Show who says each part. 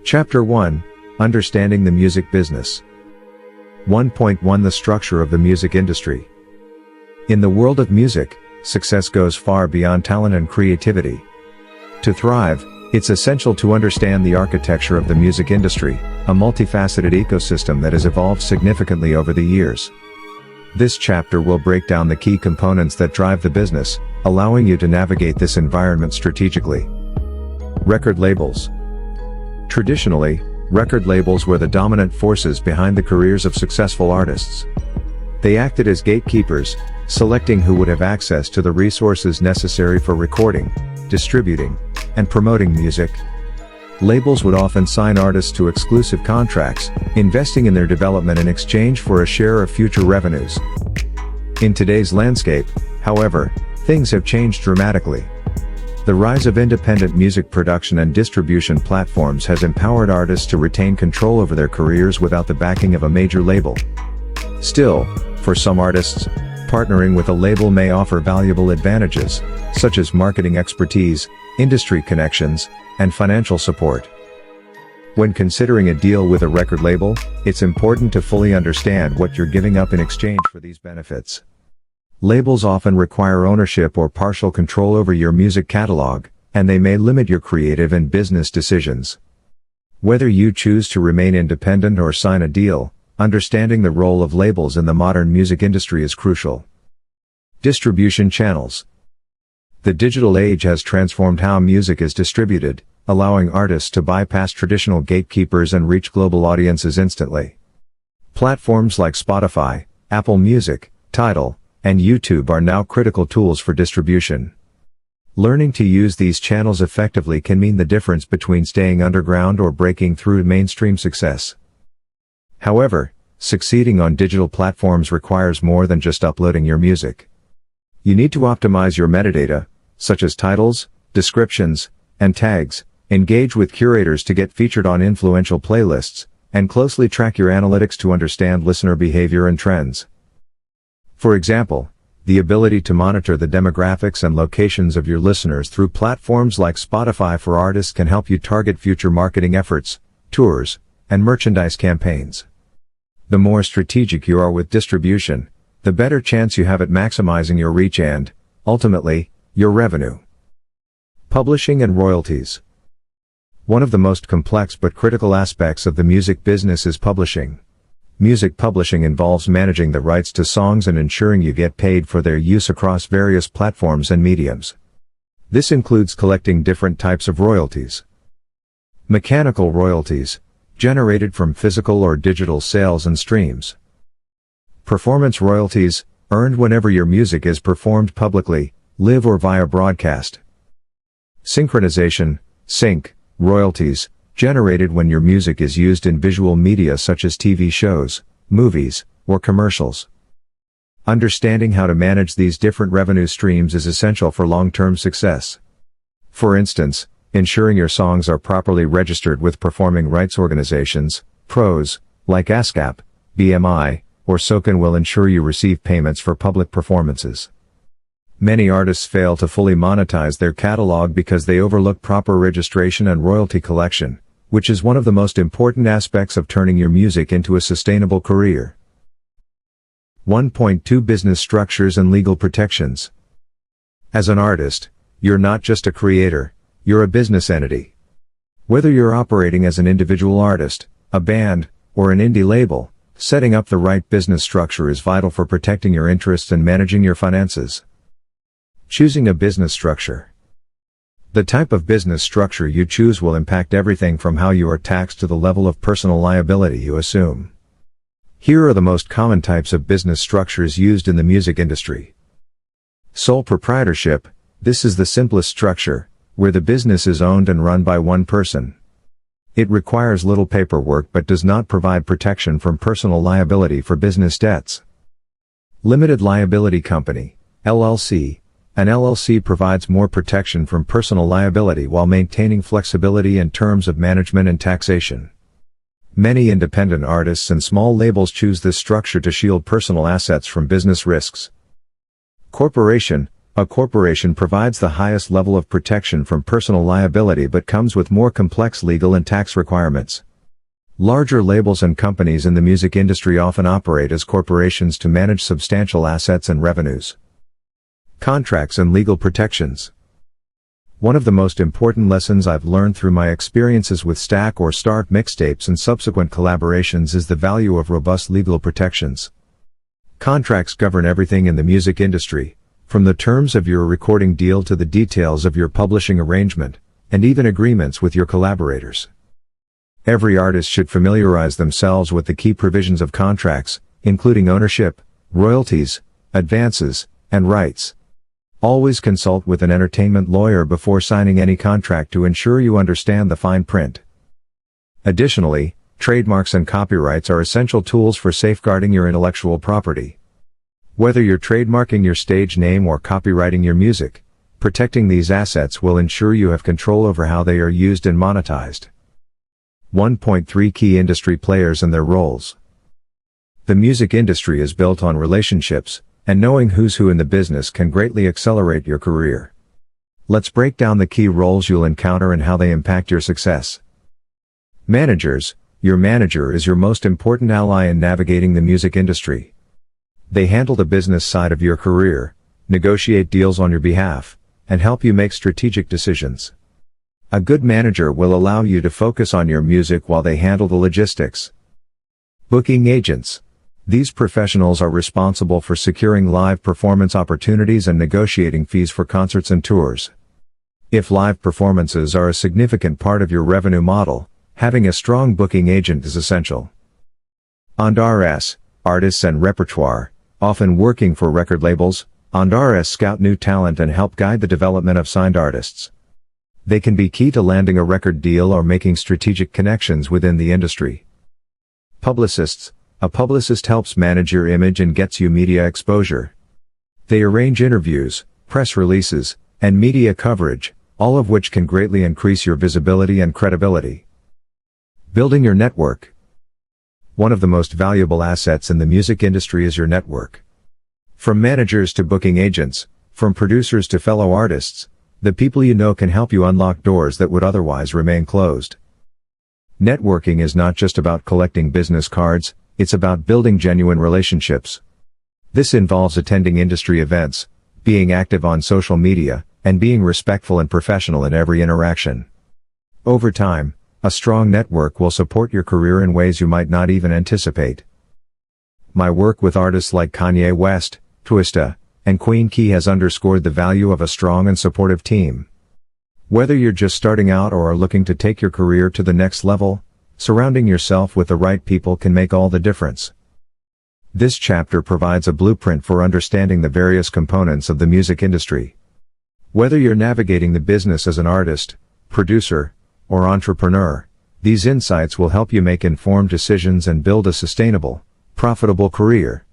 Speaker 1: Chapter 1, Understanding the Music Business. 1.1 The Structure of the Music Industry. In the world of music, success goes far beyond talent and creativity. To thrive, it's essential to understand the architecture of the music industry, a multifaceted ecosystem that has evolved significantly over the years. This chapter will break down the key components that drive the business, allowing you to navigate this environment strategically. Record labels. Traditionally, record labels were the dominant forces behind the careers of successful artists. They acted as gatekeepers, selecting who would have access to the resources necessary for recording, distributing, and promoting music. Labels would often sign artists to exclusive contracts, investing in their development in exchange for a share of future revenues. In today's landscape, however, things have changed dramatically. The rise of independent music production and distribution platforms has empowered artists to retain control over their careers without the backing of a major label. Still, for some artists, partnering with a label may offer valuable advantages, such as marketing expertise, industry connections, and financial support. When considering a deal with a record label, it's important to fully understand what you're giving up in exchange for these benefits. Labels often require ownership or partial control over your music catalog, and they may limit your creative and business decisions. Whether you choose to remain independent or sign a deal, understanding the role of labels in the modern music industry is crucial. Distribution channels. The digital age has transformed how music is distributed, allowing artists to bypass traditional gatekeepers and reach global audiences instantly. Platforms like Spotify, Apple Music, Tidal, and YouTube are now critical tools for distribution. Learning to use these channels effectively can mean the difference between staying underground or breaking through mainstream success. However, succeeding on digital platforms requires more than just uploading your music. You need to optimize your metadata, such as titles, descriptions, and tags, engage with curators to get featured on influential playlists, and closely track your analytics to understand listener behavior and trends. For example, the ability to monitor the demographics and locations of your listeners through platforms like Spotify for Artists can help you target future marketing efforts, tours, and merchandise campaigns. The more strategic you are with distribution, the better chance you have at maximizing your reach and, ultimately, your revenue. Publishing and royalties. One of the most complex but critical aspects of the music business is publishing. Music publishing involves managing the rights to songs and ensuring you get paid for their use across various platforms and mediums. This includes collecting different types of royalties. Mechanical royalties, generated from physical or digital sales and streams. Performance royalties, earned whenever your music is performed publicly, live or via broadcast. Synchronization, sync, royalties, generated when your music is used in visual media such as TV shows, movies, or commercials. Understanding how to manage these different revenue streams is essential for long-term success. For instance, ensuring your songs are properly registered with performing rights organizations, pros, like ASCAP, BMI, or SOCAN will ensure you receive payments for public performances. Many artists fail to fully monetize their catalog because they overlook proper registration and royalty collection, which is one of the most important aspects of turning your music into a sustainable career. 1.2 Business structures and legal protections. As an artist, you're not just a creator, you're a business entity. Whether you're operating as an individual artist, a band, or an indie label, setting up the right business structure is vital for protecting your interests and managing your finances. Choosing a business structure. The type of business structure you choose will impact everything from how you are taxed to the level of personal liability you assume. Here are the most common types of business structures used in the music industry. Sole proprietorship. This is the simplest structure, where the business is owned and run by one person. It requires little paperwork but does not provide protection from personal liability for business debts. Limited liability company, LLC. An LLC provides more protection from personal liability while maintaining flexibility in terms of management and taxation. Many independent artists and small labels choose this structure to shield personal assets from business risks. Corporation. A corporation provides the highest level of protection from personal liability but comes with more complex legal and tax requirements. Larger labels and companies in the music industry often operate as corporations to manage substantial assets and revenues. Contracts and legal protections. One of the most important lessons I've learned through my experiences with Stack or Start mixtapes and subsequent collaborations is the value of robust legal protections. Contracts govern everything in the music industry, from the terms of your recording deal to the details of your publishing arrangement, and even agreements with your collaborators. Every artist should familiarize themselves with the key provisions of contracts, including ownership, royalties, advances, and rights. Always consult with an entertainment lawyer before signing any contract to ensure you understand the fine print. Additionally, trademarks and copyrights are essential tools for safeguarding your intellectual property. Whether you're trademarking your stage name or copyrighting your music, protecting these assets will ensure you have control over how they are used and monetized. 1.3 Key industry players and their roles. The music industry is built on relationships, and knowing who's who in the business can greatly accelerate your career. Let's break down the key roles you'll encounter and how they impact your success. Managers. Your manager is your most important ally in navigating the music industry. They handle the business side of your career, negotiate deals on your behalf, and help you make strategic decisions. A good manager will allow you to focus on your music while they handle the logistics. Booking agents. These professionals are responsible for securing live performance opportunities and negotiating fees for concerts and tours. If live performances are a significant part of your revenue model, having a strong booking agent is essential. A&Rs, artists and repertoire. Often working for record labels, A&Rs scout new talent and help guide the development of signed artists. They can be key to landing a record deal or making strategic connections within the industry. Publicists. A publicist helps manage your image and gets you media exposure. They arrange interviews, press releases, and media coverage, all of which can greatly increase your visibility and credibility. Building your network. One of the most valuable assets in the music industry is your network. From managers to booking agents, from producers to fellow artists, the people you know can help you unlock doors that would otherwise remain closed. Networking is not just about collecting business cards, it's about building genuine relationships. This involves attending industry events, being active on social media, and being respectful and professional in every interaction. Over time, a strong network will support your career in ways you might not even anticipate. My work with artists like Kanye West, Twista, and Queen Key has underscored the value of a strong and supportive team. Whether you're just starting out or are looking to take your career to the next level, surrounding yourself with the right people can make all the difference. This chapter provides a blueprint for understanding the various components of the music industry. Whether you're navigating the business as an artist, producer, or entrepreneur, these insights will help you make informed decisions and build a sustainable, profitable career.